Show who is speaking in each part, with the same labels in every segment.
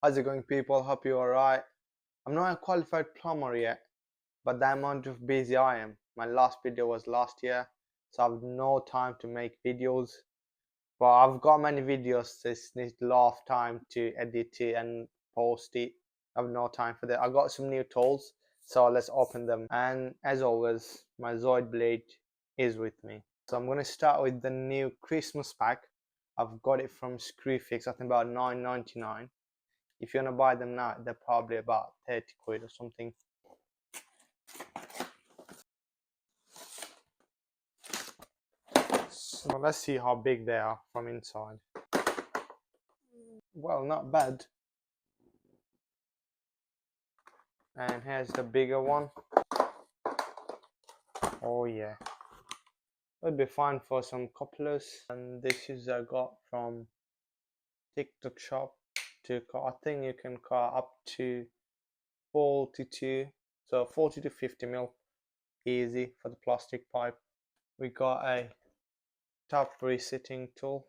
Speaker 1: How's it going, people? Hope you're alright. I'm not a qualified plumber yet, but the amount of busy I am. My last video was last year, so I've no time to make videos. But I've got many videos, just need a lot of time to edit it and post it. I have no time for that. I got some new tools, so let's open them. And as always, my Zoid blade is with me. So I'm gonna start with the new Christmas pack. I've got it from Screwfix, I think about $9.99. If you want to buy them now, they're probably about 30 quid or something. So let's see how big they are from inside. Well, not bad. And here's the bigger one. Oh yeah, it'll be fine for some couplers. And this is I got from TikTok shop to cut. I think you can cut up to 42, so 40 to 50 mil, easy for the plastic pipe. We got a top resetting tool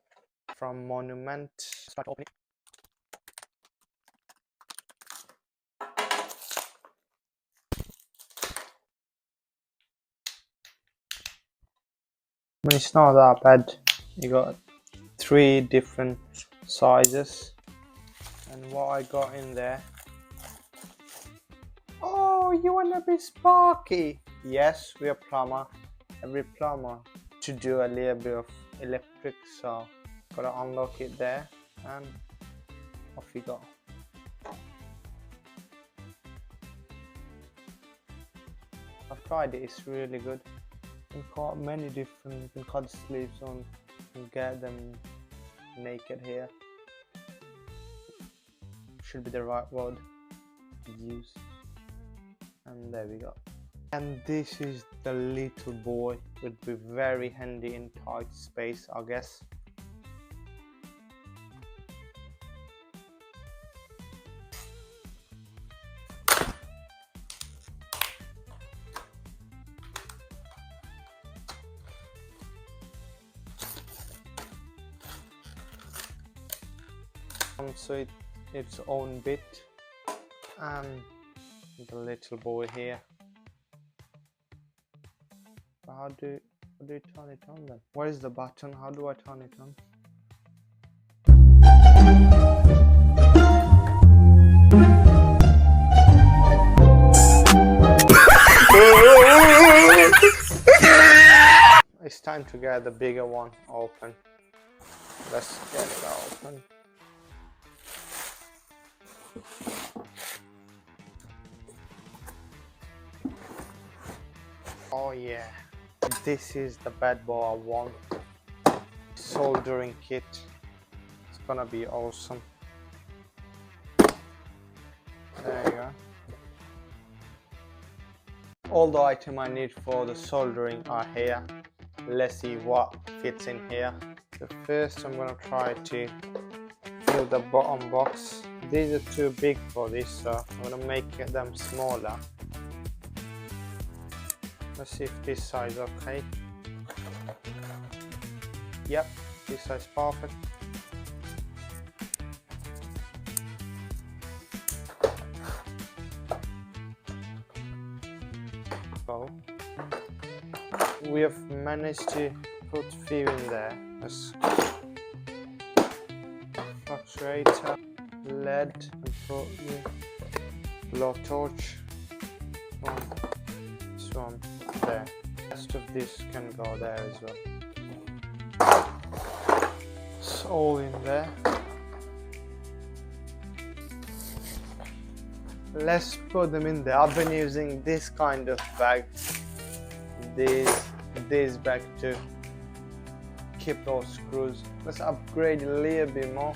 Speaker 1: from Monument. Start opening. It's not that bad. You got 3 different sizes. And what I got in there. Oh, you wanna be sparky? Yes, we're a plumber. Every plumber to do a little bit of electric, so gotta unlock it there and off you go. I've tried it, it's really good. You can cut many different, you can cut the sleeves on and get them naked here. Should be the right word to use. And there we go. And this is the little boy. Would be very handy in tight space, I guess. So its own bit, and the little boy here. How do you turn it on then? Where is the button? How do I turn it on? It's time to get the bigger one open. Let's get it open. Oh yeah, this is the bad boy I want. Soldering kit. It's gonna be awesome. There you go. All the items I need for the soldering are here. Let's see what fits in here. So first I'm gonna try to fill the bottom box. These are too big for this, so I'm gonna make them smaller. Let's see if this size is okay. Yep, this size perfect. So we have managed to put few in there. Let's fluctuator, LED, and put the blowtorch. This one there. The rest of this can go there as well. It's all in there. Let's put them in there. I've been using this kind of bag, this bag to keep those screws. Let's upgrade a little bit more.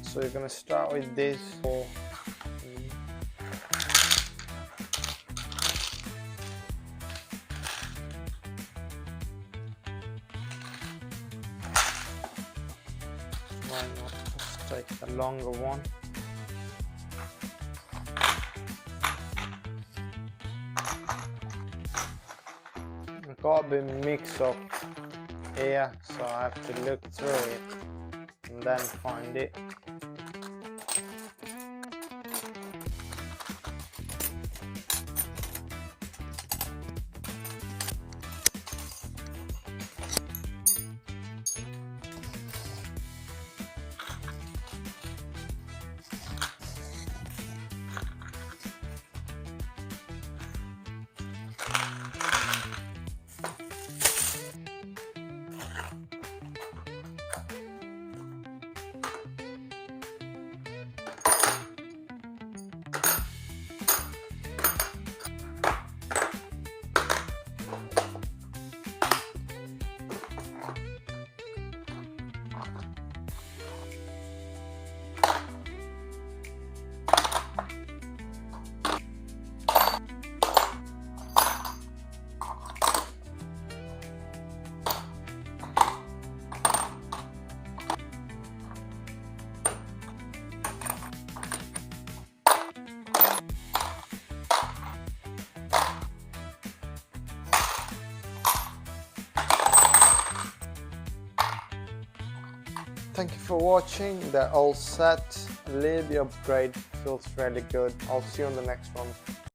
Speaker 1: So you're gonna start with this. Why not? Let's take the longer one. I've got a bit mix up here, so I have to look through it and then find it. Thank you for watching. They're all set. A little bit upgrade feels really good. I'll see you on the next one.